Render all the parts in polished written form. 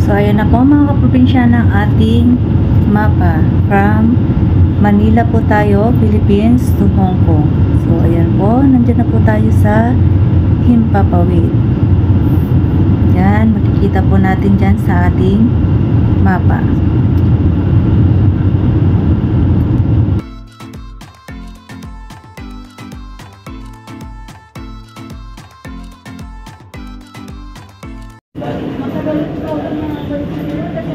So, ayan na po mga kaprobinsya ng ating mapa. From Manila po tayo, Philippines to Hong Kong. So, ayan po. Nandiyan na po tayo sa Himpapawid. Yan, makikita po natin dyan sa ating mapa.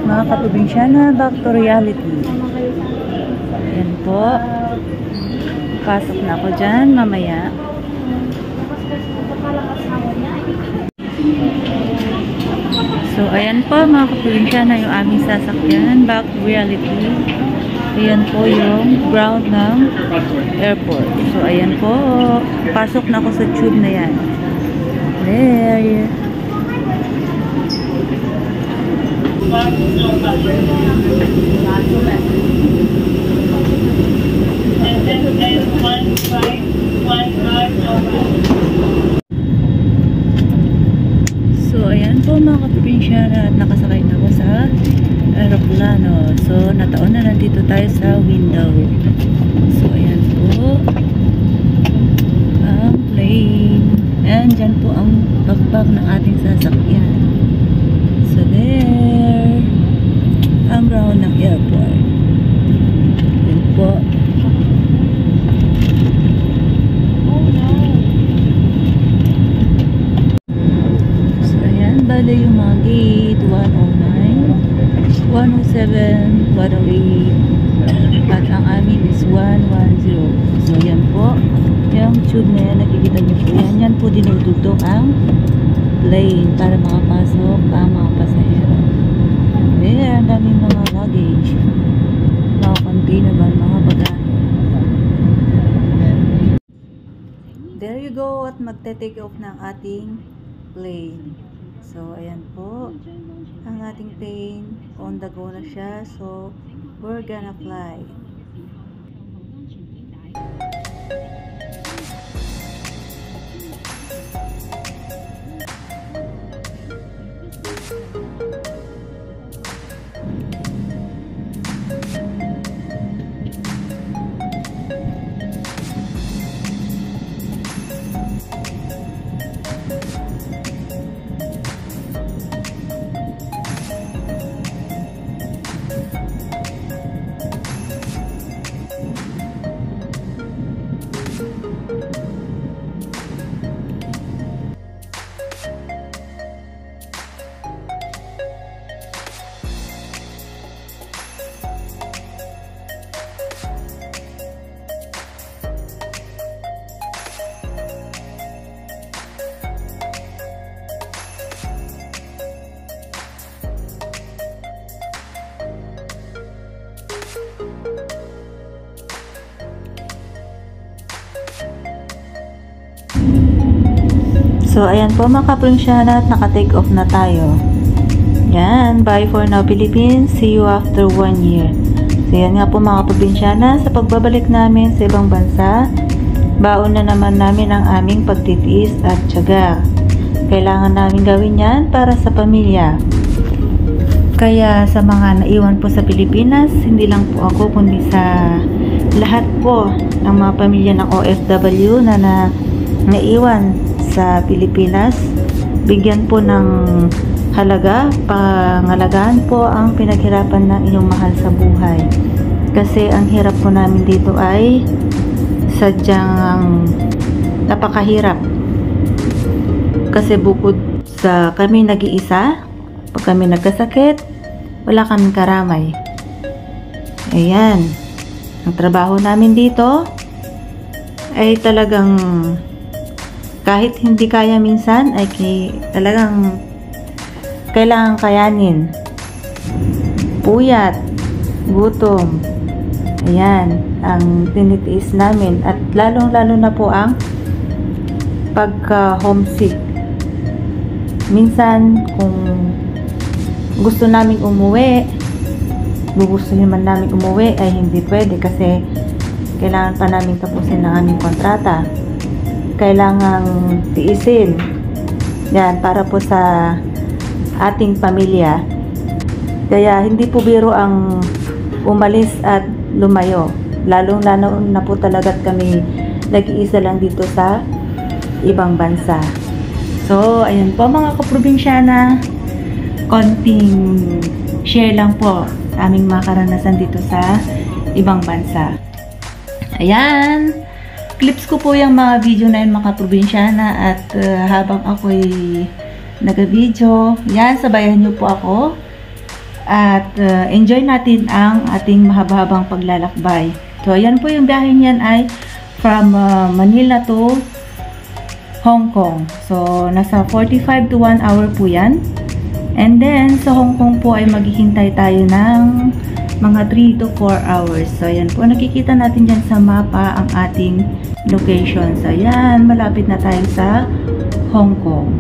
Mga kaprobinsyana, back to reality. Ayan po. Pasok na ako dyan mamaya. So, ayan po mga kaprobinsyana yung aming sasakyan. Back to reality. Ayan po yung ground ng airport. So, ayan po. Pasok na ako sa tube na yan. There. So, ayan po mga kaprobinsyana at nakasakay na ako sa aeroplano. So, nataon na nandito tayo sa window. So, ayan po ang plane. Ayan, dyan po ang backpack ng ating sasakyan. So, there ang ground ng airport. Ayan po. So, ayan, bale yung mga gate 109, 107, 108 at ang amin is 110. So, ayan po yung tube na yan, nakikita nyo po yan. Yan po dinudugtong ang plane para makapasok ang mga pasahero. There, ang daming mga luggage, mga container ba, mga bagahe. There you go, at magte-take off ng ating plane. So, ayan po ang ating plane, on the go na siya. So, we're gonna fly. So, ayan po mga kaprobinsyana at naka-take off na tayo. Yan, bye for now Philippines. See you after 1 year. So, yan nga po mga kaprobinsyana, sa pagbabalik namin sa ibang bansa, baon na naman namin ang aming pagtitiis at tiyaga. Kailangan namin gawin yan para sa pamilya. Kaya sa mga naiwan po sa Pilipinas, hindi lang po ako kundi sa lahat po ng mga pamilya ng OFW na naiwan sa Pilipinas, bigyan po ng halaga, pangalagaan po ang pinaghirapan ng inyong mahal sa buhay. Kasi ang hirap po namin dito ay sadyang napakahirap. Kasi bukod sa kami nag-iisa, pag kami nagkasakit, wala kaming karamay. Ayan, ang trabaho namin dito ay talagang kahit hindi kaya minsan ay talagang kailangan kayanin. Puyat, gutom, ayan ang tinitiis namin, at lalong-lalo na po ang pagka-homesick. Minsan kung gusto naming umuwi, gugustuhin man namin umuwi, ay hindi pwede kasi kailangan pa namin tapusin ang aming kontrata. Kailangang tiisin yan para po sa ating pamilya. Kaya hindi po biro ang umalis at lumayo. Lalong-lalo na po talaga kami nag-iisa lang dito sa ibang bansa. So, ayan po mga kaprobinsyana, konting share lang po sa aming mga karanasan dito sa ibang bansa. Ayan, clips ko po yung mga video na yun mga kaprobinsyana at habang ako'y nag-video, yan, sabayan nyo po ako at enjoy natin ang ating mahaba-habang paglalakbay. So, ayan po yung biyahe niyan ay from Manila to Hong Kong. So, nasa 45 to 1 hour po yan. And then, sa Hong Kong po ay maghihintay tayo ng mga 3 to 4 hours. So, ayan po. Nakikita natin dyan sa mapa ang ating location. So, ayan. Malapit na tayo sa Hong Kong.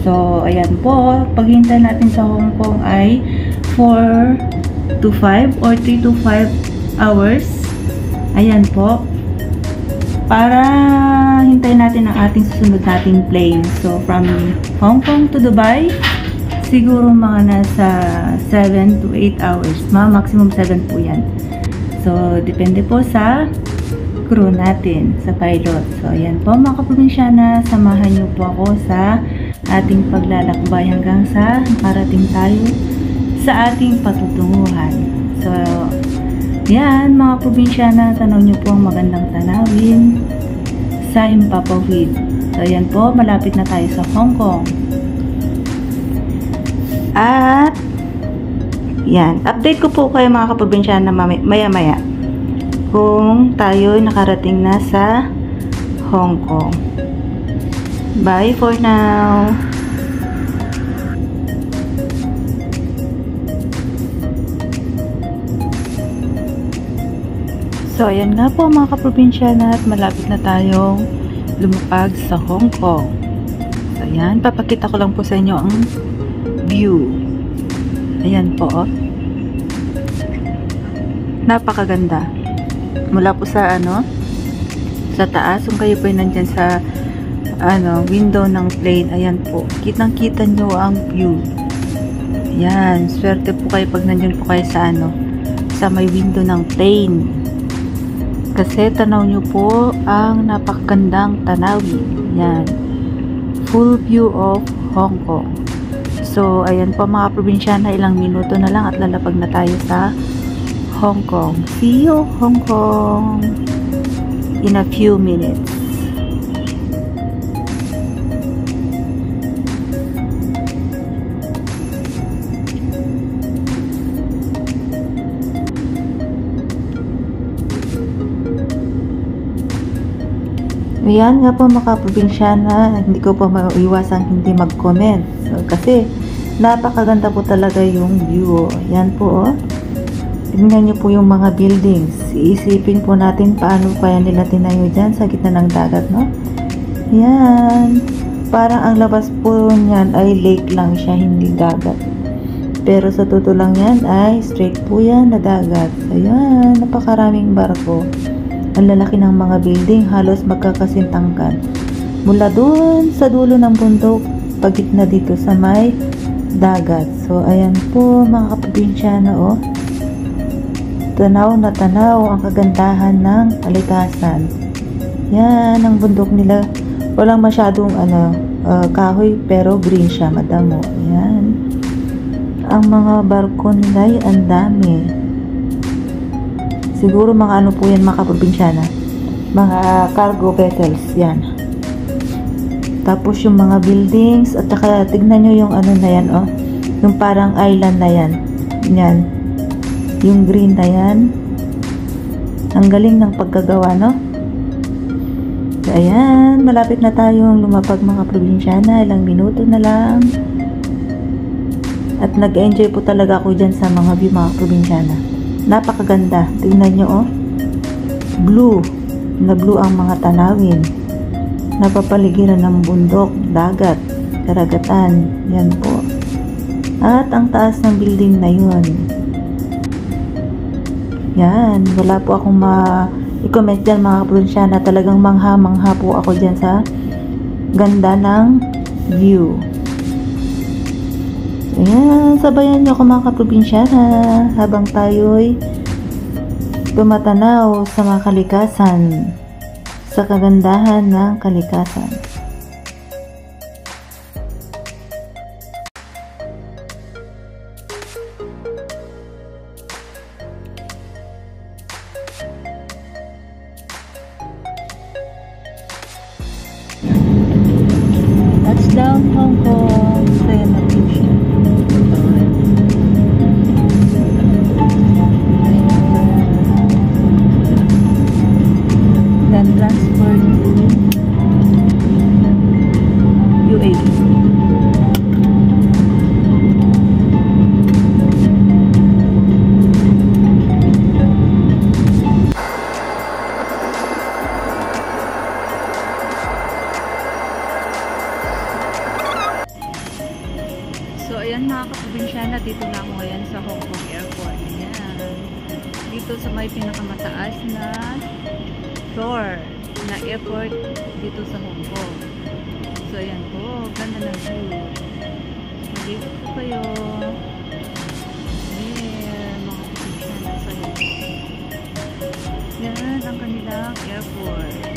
So, ayan po. Paghihintay natin sa Hong Kong ay 4 to 5 or 3 to 5 hours. Ayan po. Para hintayin natin ang ating susunod nating plane. So, from Hong Kong to Dubai, siguro mga nasa 7 to 8 hours. Maximum 7 po yan. So, depende po sa crew natin, sa pilot. So, ayan po mga kaprobinsyana, samahan niyo po ako sa ating paglalakbay hanggang sa makarating tayo sa ating patutunguhan. So, yan mga probinsyana, tanaw nyo po ang magandang tanawin sa Impapawid. So, yan po, malapit na tayo sa Hong Kong. At, yan, update ko po kayo mga kaprobinsyana maya-maya kung tayo nakarating na sa Hong Kong. Bye for now! So, ayan nga po mga kaprobinsyana at malapit na tayong lumapag sa Hong Kong. So, ayan, papakita ko lang po sa inyo ang view. Ayan po, oh. Napakaganda. Mula po sa, sa taas, kung kayo po ay nandyan sa, window ng plane, ayan po. Kitang-kita nyo ang view. Ayan, swerte po kayo pag nandyan po kayo sa, sa may window ng plane. Kasi tanaw nyo po ang napakagandang tanawin. Yan. Full view of Hong Kong. So, ayan po mga probinsyana, ilang minuto na lang at lalapag na tayo sa Hong Kong. See you, Hong Kong, in a few minutes. Ayan nga po mga probinsyana, hindi ko pa maiwasang hindi mag-comment. So, kasi napakaganda po talaga yung view. Ayan po, oh. Tingnan nyo po yung mga buildings. Iisipin po natin paano kaya nila tinayo dyan sa gitna ng dagat, no? Ayan. Parang ang labas po niyan ay lake lang siya, hindi dagat. Pero sa totoo lang yan ay straight po yan na dagat. Ayan, napakaraming barko. Ang lalaki ng mga building, halos magkakasintangkan. Mula dun sa dulo ng bundok, pagitna dito sa may dagat. So, ayan po mga kaprobinsyana, oh. Tanaw na tanaw ang kagandahan ng kalikasan. Yan, ang bundok nila. Walang masyadong kahoy, pero green siya, madamo. Yan. Ang mga barko nila ay ang dami. Siguro mga po yan mga kaprobinsyana. Mga cargo vessels, yan. Tapos yung mga buildings, at saka tignan nyo yung na yan, oh. Yung parang island na yan. Yan. Yung green na yan. Ang galing ng pagkagawa, no? So, ayan. Malapit na tayong lumapag mga probinsyana. Ilang minuto na lang. At nag-enjoy po talaga ako dyan sa mga view mga probinsyana. Napakaganda. Tingnan nyo, oh. Blue. Na blue ang mga tanawin. Napapaligiran ng bundok, dagat, karagatan. Yan po. At ang taas ng building na yun. Yan. Wala po akong i-comment dyan mga probinsyana. Talagang mangha-mangha po ako dyan sa ganda ng view. Ayan. sabayan niyo ako mga kaprobinsyana habang tayo'y tumatanaw sa mga kalikasan, sa kagandahan ng kalikasan. Touchdown Hong Kong. Saya na po siya. Then transfer to UAE. So, ayan mga kaprobinsyana, dito na ako ngayon sa Hong Kong Airport. Ayan. Dito sa may pinakamataas na floor na airport dito sa Hong Kong. So, ayan po. Ganda ng view. Mag-ikot po kayo. Ayan, mga kaprobinsyana sa Hong Kong. Yan ang kanilang airport.